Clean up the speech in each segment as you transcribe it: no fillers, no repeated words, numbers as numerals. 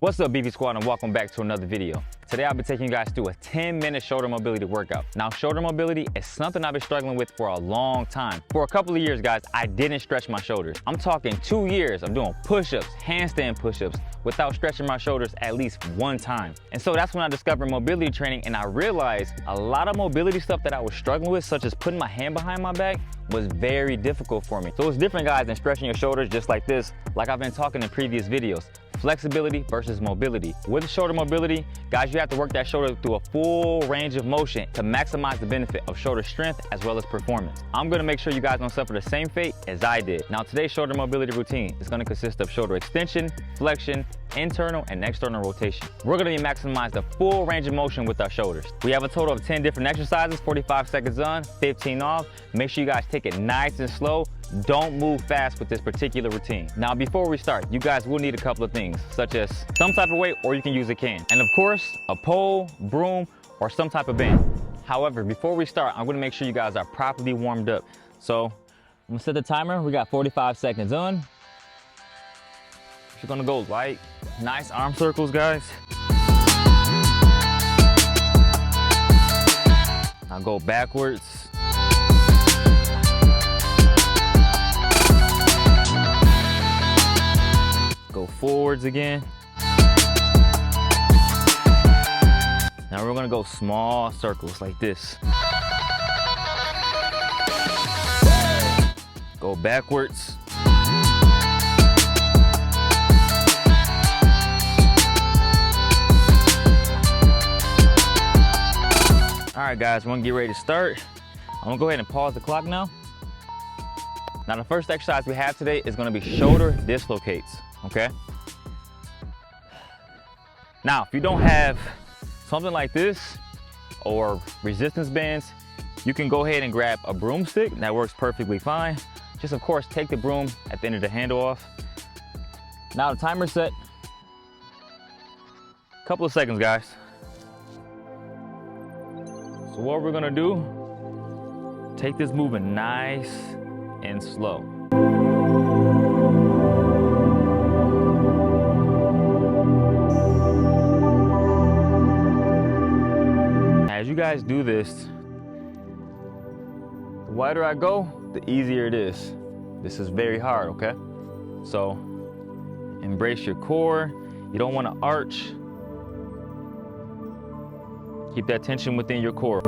What's up, BB Squad, and welcome back to another video. Today I'll be taking you guys through a 10-minute shoulder mobility workout. Now, shoulder mobility is something I've been struggling with for a long time. For a couple of years, guys, I didn't stretch my shoulders. I'm talking 2 years of doing push-ups, handstand push-ups, without stretching my shoulders at least one time. And so that's when I discovered mobility training, and I realized a lot of mobility stuff that I was struggling with, such as putting my hand behind my back, was very difficult for me. So it's different, guys, than stretching your shoulders just like this, like I've been talking in previous videos. Flexibility versus mobility. With shoulder mobility, guys, you have to work that shoulder through a full range of motion to maximize the benefit of shoulder strength as well as performance. I'm gonna make sure you guys don't suffer the same fate as I did. Now, today's shoulder mobility routine is gonna consist of shoulder extension, flexion, internal and external rotation. We're gonna be maximize the full range of motion with our shoulders. We have a total of 10 different exercises, 45 seconds on, 15 off. Make sure you guys take it nice and slow. Don't move fast with this particular routine. Now, before we start, you guys will need a couple of things, such as some type of weight, or you can use a can. And of course, a pole, broom, or some type of band. However, before we start, I'm gonna make sure you guys are properly warmed up. So I'm gonna set the timer. We got 45 seconds on. You're gonna go light, nice arm circles, guys. Now go backwards. Go forwards again. Now we're gonna go small circles like this. Go backwards. All right, guys, we're gonna get ready to start. I'm gonna go ahead and pause the clock now. Now, the first exercise we have today is gonna be shoulder dislocates, okay? Now, if you don't have something like this or resistance bands, you can go ahead and grab a broomstick. That works perfectly fine. Just, of course, take the broom at the end of the handle off. Now, the timer's set. Couple of seconds, guys. So what we're gonna do, take this movement nice and slow. As you guys do this, the wider I go, the easier it is. This is very hard, okay? So embrace your core. You don't want to arch. Keep that tension within your core.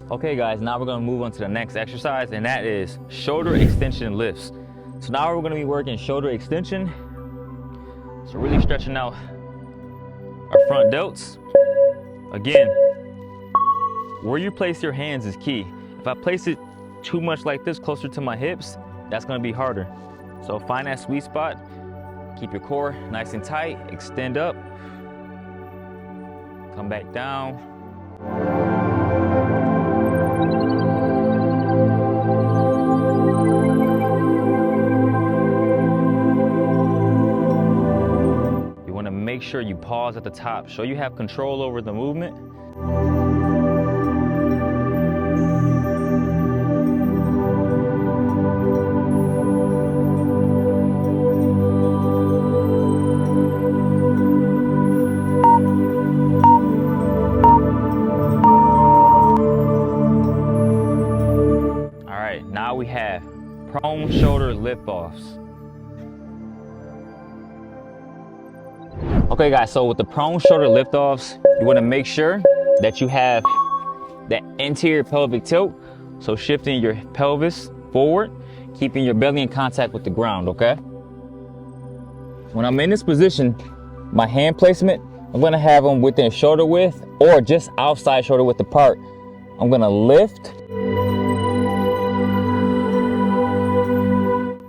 Okay, guys, now we're gonna move on to the next exercise, and that is shoulder extension lifts. So now we're gonna be working shoulder extension. So really stretching out our front delts. Again, where you place your hands is key. If I place it too much like this, closer to my hips, that's gonna be harder. So find that sweet spot, keep your core nice and tight, extend up, come back down. You wanna make sure you pause at the top, so you have control over the movement. All right, now we have prone shoulder lift-offs. Okay, guys, so with the prone shoulder lift-offs, you want to make sure that you have that anterior pelvic tilt, so shifting your pelvis forward, keeping your belly in contact with the ground, okay? When I'm in this position, my hand placement, I'm going to have them within shoulder width or just outside shoulder width apart. I'm going to lift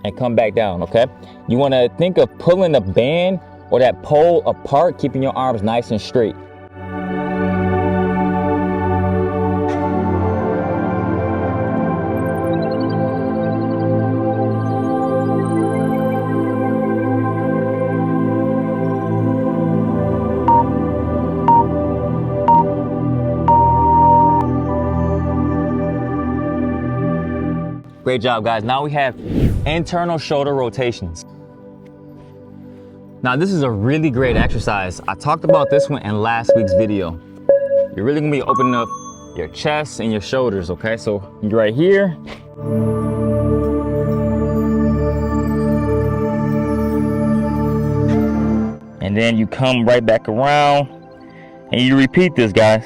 and come back down, okay? You want to think of pulling the band or that pole apart, keeping your arms nice and straight. Great job, guys. Now we have internal shoulder rotations. Now this is a really great exercise. I talked about this one in last week's video. You're really gonna be opening up your chest and your shoulders, okay? So you're right here. And then you come right back around and you repeat this, guys.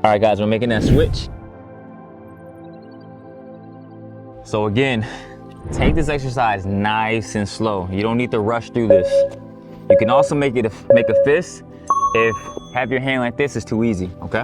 All right, guys, we're making that switch. So again, take this exercise nice and slow. You don't need to rush through this. You can also make a fist if have your hand like this is too easy, okay?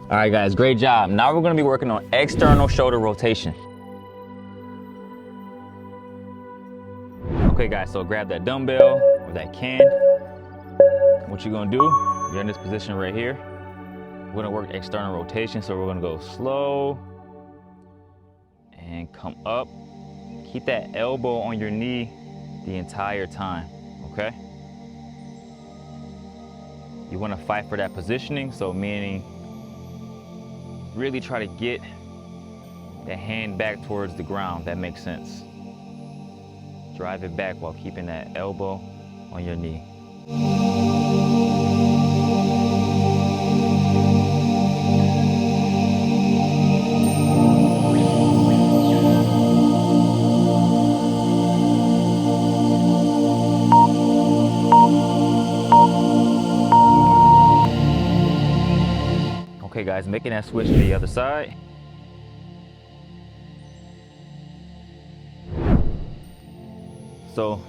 All right, guys, great job. Now we're gonna be working on external shoulder rotation. Okay, guys, so grab that dumbbell or that can. What you're gonna do, you're in this position right here. We're gonna work external rotation, so we're gonna go slow and come up. Keep that elbow on your knee the entire time, okay? You wanna fight for that positioning, so meaning really try to get the hand back towards the ground. That makes sense. Drive it back while keeping that elbow on your knee. Okay, guys, making that switch to the other side. So,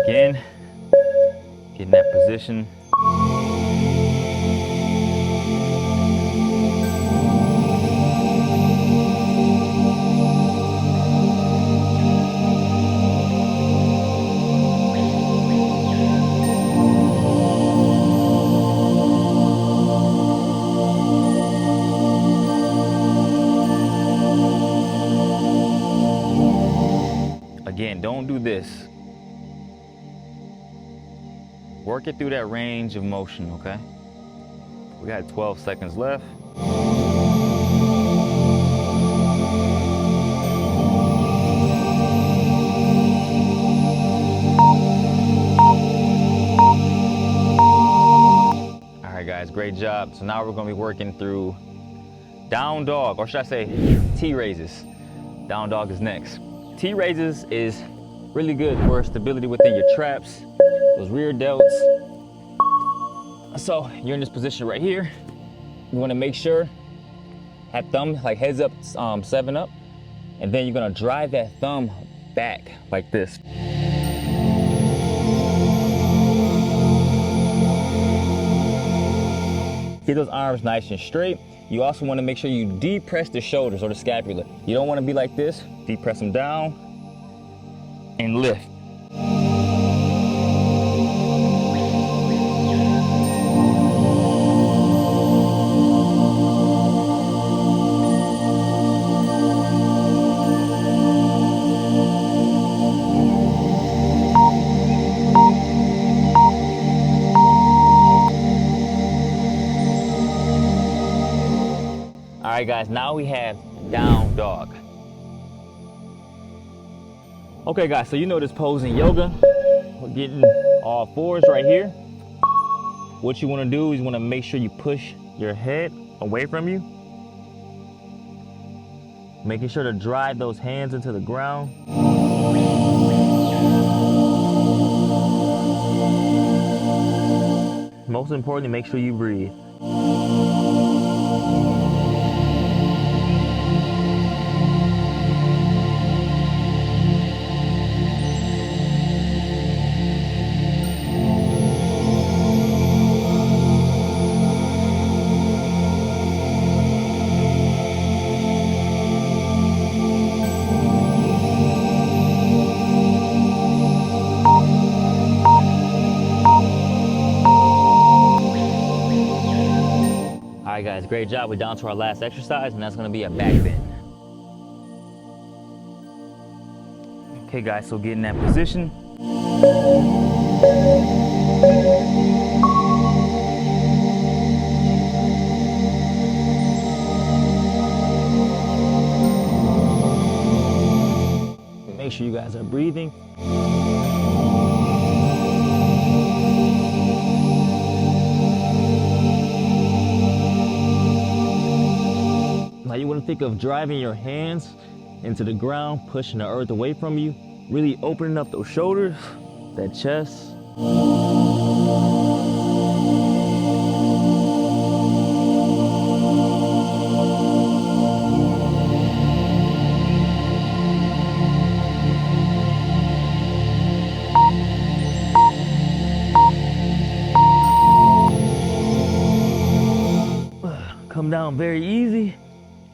again, get in that position. Again, don't do this. Work it through that range of motion, okay? We got 12 seconds left. All right, guys, great job. So now we're gonna be working through down dog, or should I say T-raises. Down dog is next. T-raises is really good for stability within your traps, those rear delts. So you're in this position right here. You want to make sure have thumb like heads up, 7 up, and then you're gonna drive that thumb back like this. Keep those arms nice and straight. You also want to make sure you depress the shoulders or the scapula. You don't want to be like this. Depress them down and lift. All right, guys, now we have down dog. Okay, guys, so you know this pose in yoga. We're getting all fours right here. What you want to do is you want to make sure you push your head away from you. Making sure to drive those hands into the ground. Most importantly, make sure you breathe. All right, guys, great job. We're down to our last exercise, and that's gonna be a back bend. Okay, guys, so get in that position. Make sure you guys are breathing. Now you want to think of driving your hands into the ground, pushing the earth away from you, really opening up those shoulders, that chest. Come down very easy.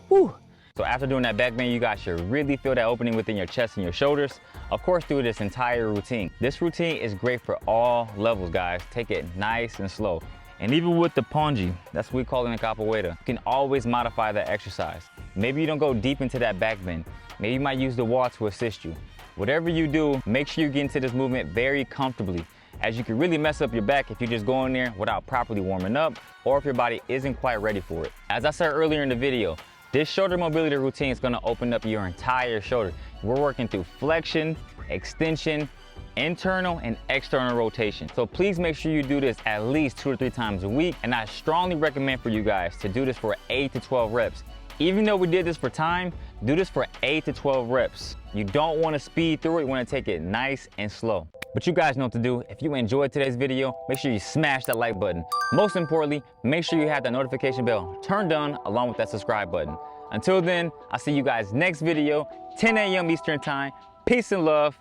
Woo. So after doing that back bend, you guys should really feel that opening within your chest and your shoulders. Of course, through this entire routine. This routine is great for all levels, guys. Take it nice and slow. And even with the ponji, that's what we call in the capoeira, you can always modify that exercise. Maybe you don't go deep into that back bend. Maybe you might use the wall to assist you. Whatever you do, make sure you get into this movement very comfortably, as you can really mess up your back if you just go in there without properly warming up, or if your body isn't quite ready for it. As I said earlier in the video, this shoulder mobility routine is gonna open up your entire shoulder. We're working through flexion, extension, internal and external rotation. So please make sure you do this at least 2 to 3 times a week. And I strongly recommend for you guys to do this for 8 to 12 reps. Even though we did this for time, do this for 8 to 12 reps. You don't wanna speed through it, you wanna take it nice and slow. But you guys know what to do. If you enjoyed today's video, make sure you smash that like button. Most importantly, make sure you have that notification bell turned on along with that subscribe button. Until then, I'll see you guys next video, 10 a.m. Eastern time. Peace and love,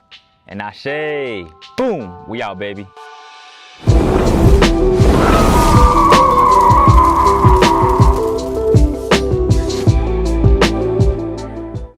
and ashe. Boom, we out, baby.